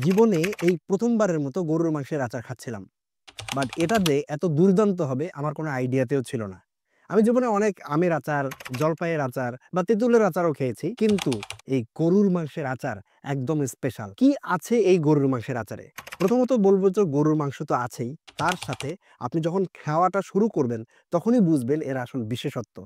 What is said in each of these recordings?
জীবনে এই প্রথমবারের মতো গরুর মাংসের আচার খাচ্ছিলাম। বাট এটা যে এত দুর্দান্ত হবে আমার কোনো আইডিয়াতেও ছিল না। আমি জীবনে অনেক আমের আচার, জলপাইয়ের আচার বা তেঁতুলের আচারও খেয়েছি। কিন্তু এই গরুর মাংসের আচার একদম স্পেশাল। কি আছে এই গরুর মাংসের আচারে? প্রথমত বলব যে গরুর মাংস তো আছেই। তার সাথে আপনি যখন খাওয়াটা শুরু করবেন তখনই বুঝবেন এর আসল বিশেষত্ব।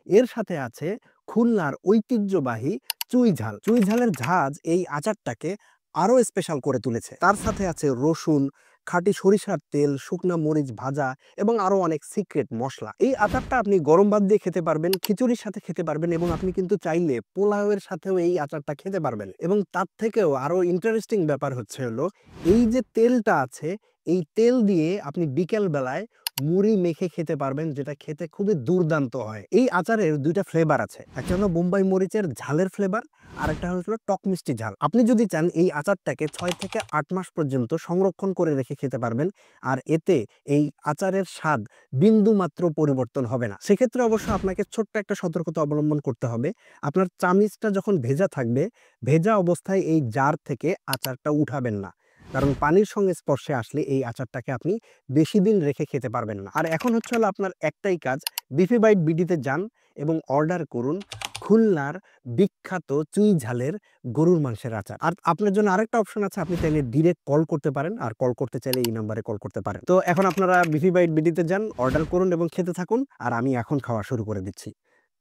এর সাথে আছে খুলনার ঐতিহ্যবাহী চুই ঝাল। চুই ঝালের ঝাঁজ এই আচারটাকে আরো স্পেশাল করে তুলেছে। তার সাথে আছে রসুন, খাঁটি সরিষার তেল, শুকনা মরিচ ভাজা এবং আরো অনেক সিক্রেট মসলা। এই আচারটা আপনি গরম ভাত দিয়ে খেতে পারবেন, খিচুড়ির সাথে খেতে পারবেন এবং আপনি কিন্তু চাইলে পোলাওয়ের সাথেও এই আচারটা খেতে পারবেন। এবং তার থেকেও আরো ইন্টারেস্টিং ব্যাপার হলো এই যে তেলটা আছে, এই তেল দিয়ে আপনি বিকেল বেলায় মুড়ি মেখে খেতে পারবেন, যেটা খেতে খুবই দুর্দান্ত হয়। এই আচারের দুইটা ফ্লেভার আছে, একটা হলো বোম্বাই মরিচের ঝালের ফ্লেভার, আর একটা হলো টক মিষ্টি ঝাল। আপনি যদি চান এই আচারটাকে 6 থেকে 8 মাস পর্যন্ত সংরক্ষণ করে রেখে খেতে পারবেন, আর এতে এই আচারের স্বাদ বিন্দু মাত্র পরিবর্তন হবে না। সেক্ষেত্রে অবশ্য আপনাকে ছোট্ট একটা সতর্কতা অবলম্বন করতে হবে। আপনার চামিচটা যখন ভেজা থাকবে, ভেজা অবস্থায় এই জার থেকে আচারটা উঠাবেন না, কারণ পানির সঙ্গে স্পর্শে আসলে এই আচারটাকে আপনি বেশি দিন রেখে খেতে পারবেন না। আর এখন হলো আপনার একটাই কাজ, বিফি বাইট বিডিতে যান এবং অর্ডার করুন খুলনার বিখ্যাত চুই ঝালের গরুর মাংসের আচার। আর আপনার জন্য আরেকটা অপশন আছে, আপনি চাইলে ডিরেক্ট কল করতে পারেন, আর কল করতে চাইলে এই নাম্বারে কল করতে পারেন। তো এখন আপনারা বিফি বাইট বিডিতে যান, অর্ডার করুন এবং খেতে থাকুন, আর আমি এখন খাওয়া শুরু করে দিচ্ছি।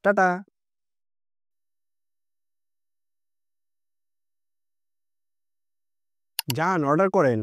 টাটা। যান, অর্ডার করেন।